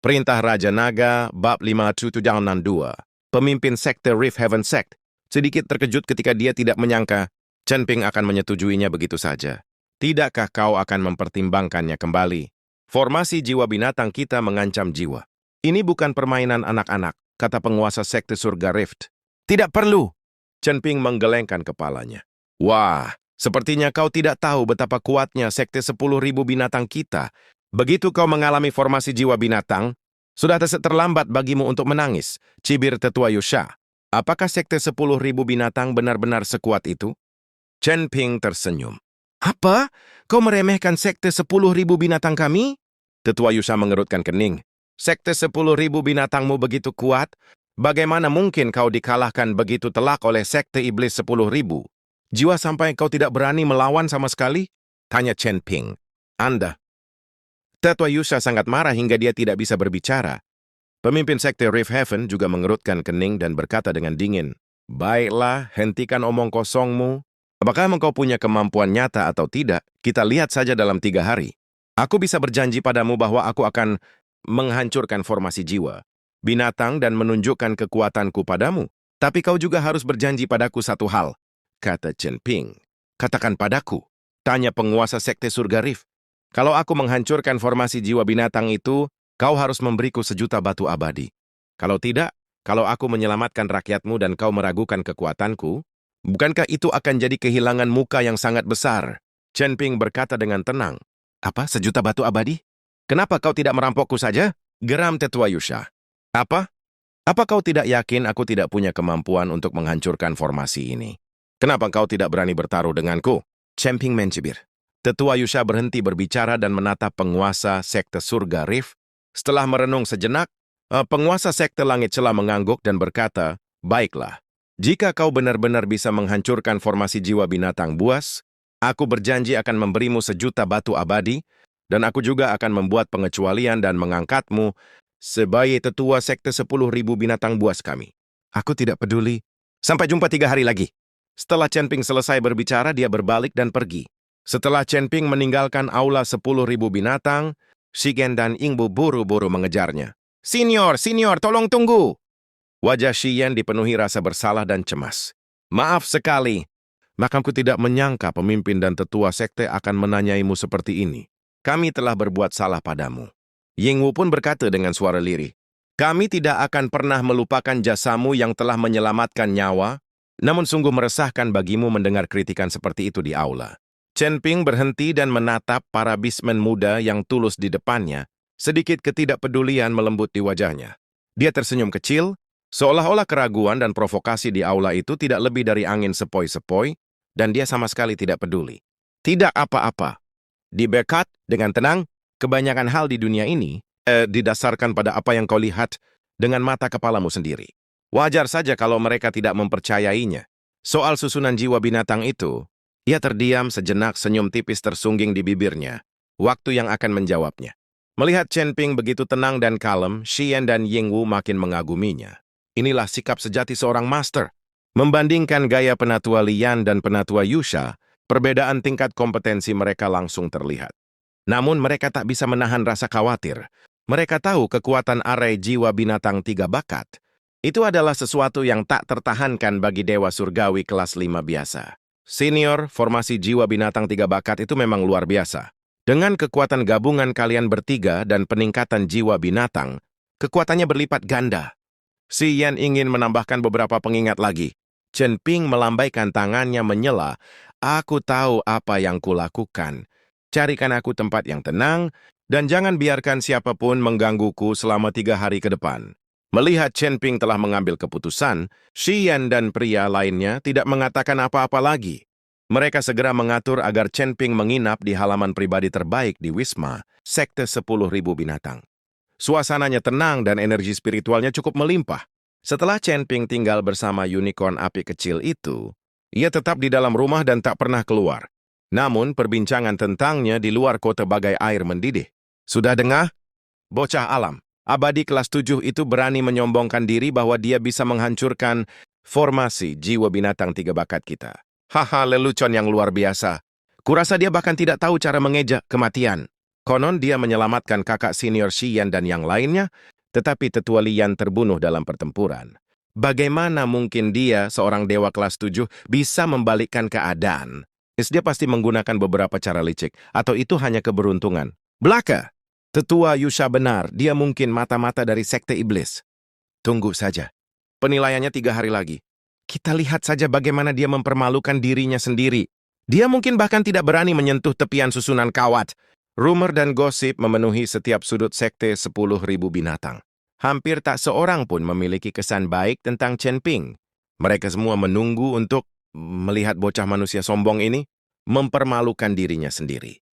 Perintah Raja Naga, Bab 572. Pemimpin sekte Rift Heaven Sect sedikit terkejut ketika dia tidak menyangka Chen Ping akan menyetujuinya begitu saja. Tidakkah kau akan mempertimbangkannya kembali? Formasi jiwa binatang kita mengancam jiwa. Ini bukan permainan anak-anak, kata penguasa sekte surga Rift. Tidak perlu. Chen Ping menggelengkan kepalanya. Wah, sepertinya kau tidak tahu betapa kuatnya sekte 10.000 binatang kita. Begitu kau mengalami formasi jiwa binatang, sudah terlambat bagimu untuk menangis, cibir tetua Yusha. Apakah sekte 10.000 binatang benar-benar sekuat itu? Chen Ping tersenyum. Apa? Kau meremehkan sekte 10.000 binatang kami? Tetua Yusha mengerutkan kening. Sekte 10.000 binatangmu begitu kuat? Bagaimana mungkin kau dikalahkan begitu telak oleh sekte iblis 10.000? Jiwa sampai kau tidak berani melawan sama sekali? Tanya Chen Ping. Anda. Tetua Yusha sangat marah hingga dia tidak bisa berbicara. Pemimpin sekte Rift Heaven juga mengerutkan kening dan berkata dengan dingin, Baiklah, hentikan omong kosongmu. Apakah engkau punya kemampuan nyata atau tidak? Kita lihat saja dalam 3 hari. Aku bisa berjanji padamu bahwa aku akan menghancurkan formasi jiwa binatang dan menunjukkan kekuatanku padamu. Tapi kau juga harus berjanji padaku satu hal, kata Chen Ping. Katakan padaku, tanya penguasa sekte surga Rift. Kalau aku menghancurkan formasi jiwa binatang itu, kau harus memberiku 1.000.000 batu abadi. Kalau tidak, kalau aku menyelamatkan rakyatmu dan kau meragukan kekuatanku, bukankah itu akan jadi kehilangan muka yang sangat besar? Chen Ping berkata dengan tenang. Apa, 1.000.000 batu abadi? Kenapa kau tidak merampokku saja? Geram tetua Yusha. Apa? Apa kau tidak yakin aku tidak punya kemampuan untuk menghancurkan formasi ini? Kenapa kau tidak berani bertaruh denganku? Chen Ping mencibir. Tetua Yusha berhenti berbicara dan menatap penguasa sekte surga Rift. Setelah merenung sejenak, penguasa sekte langit celah mengangguk dan berkata, Baiklah, jika kau benar-benar bisa menghancurkan formasi jiwa binatang buas, aku berjanji akan memberimu 1.000.000 batu abadi, dan aku juga akan membuat pengecualian dan mengangkatmu sebagai tetua sekte 10.000 binatang buas kami. Aku tidak peduli. Sampai jumpa 3 hari lagi. Setelah Chen Ping selesai berbicara, dia berbalik dan pergi. Setelah Chen Ping meninggalkan aula 10.000 binatang, Shigen dan Yingbu buru-buru mengejarnya. Senior, tolong tunggu! Wajah Shiyen dipenuhi rasa bersalah dan cemas. Maaf sekali. Makamku tidak menyangka pemimpin dan tetua sekte akan menanyaimu seperti ini. Kami telah berbuat salah padamu. Yingwu pun berkata dengan suara lirih. Kami tidak akan pernah melupakan jasamu yang telah menyelamatkan nyawa, namun sungguh meresahkan bagimu mendengar kritikan seperti itu di aula. Chen Ping berhenti dan menatap para bismen muda yang tulus di depannya, sedikit ketidakpedulian melembut di wajahnya. Dia tersenyum kecil, seolah-olah keraguan dan provokasi di aula itu tidak lebih dari angin sepoi-sepoi, dan dia sama sekali tidak peduli. Tidak apa-apa. Diberkat dengan tenang, kebanyakan hal di dunia ini didasarkan pada apa yang kau lihat dengan mata kepalamu sendiri. Wajar saja kalau mereka tidak mempercayainya. Soal susunan jiwa binatang itu, ia terdiam sejenak, senyum tipis tersungging di bibirnya. Waktu yang akan menjawabnya. Melihat Chen Ping begitu tenang dan kalem, Shiyen dan Yingwu makin mengaguminya. Inilah sikap sejati seorang master. Membandingkan gaya penatua Lian dan penatua Yusha, perbedaan tingkat kompetensi mereka langsung terlihat. Namun mereka tak bisa menahan rasa khawatir. Mereka tahu kekuatan arai jiwa binatang 3 bakat. Itu adalah sesuatu yang tak tertahankan bagi dewa surgawi kelas 5 biasa. Senior, formasi jiwa binatang 3 bakat itu memang luar biasa. Dengan kekuatan gabungan kalian bertiga dan peningkatan jiwa binatang, kekuatannya berlipat ganda. Si Yan ingin menambahkan beberapa pengingat lagi. Chen Ping melambaikan tangannya menyela, Aku tahu apa yang kulakukan. Carikan aku tempat yang tenang, dan jangan biarkan siapapun menggangguku selama 3 hari ke depan. Melihat Chen Ping telah mengambil keputusan, Shiyen dan pria lainnya tidak mengatakan apa-apa lagi. Mereka segera mengatur agar Chen Ping menginap di halaman pribadi terbaik di Wisma, sekte 10.000 binatang. Suasananya tenang dan energi spiritualnya cukup melimpah. Setelah Chen Ping tinggal bersama unicorn api kecil itu, ia tetap di dalam rumah dan tak pernah keluar. Namun perbincangan tentangnya di luar kota bagai air mendidih. Sudah dengar? Bocah alam. Abadi kelas 7 itu berani menyombongkan diri bahwa dia bisa menghancurkan formasi jiwa binatang 3 bakat kita. Haha, lelucon yang luar biasa. Kurasa dia bahkan tidak tahu cara mengeja kematian. Konon dia menyelamatkan kakak senior Xian dan yang lainnya, tetapi tetua Lian terbunuh dalam pertempuran. Bagaimana mungkin dia, seorang dewa kelas 7, bisa membalikkan keadaan? Dia pasti menggunakan beberapa cara licik, atau itu hanya keberuntungan. Belaka! Tetua Yusha benar, dia mungkin mata-mata dari sekte iblis. Tunggu saja. Penilaiannya 3 hari lagi. Kita lihat saja bagaimana dia mempermalukan dirinya sendiri. Dia mungkin bahkan tidak berani menyentuh tepian susunan kawat. Rumor dan gosip memenuhi setiap sudut sekte 10.000 binatang. Hampir tak seorang pun memiliki kesan baik tentang Chen Ping. Mereka semua menunggu untuk melihat bocah manusia sombong ini mempermalukan dirinya sendiri.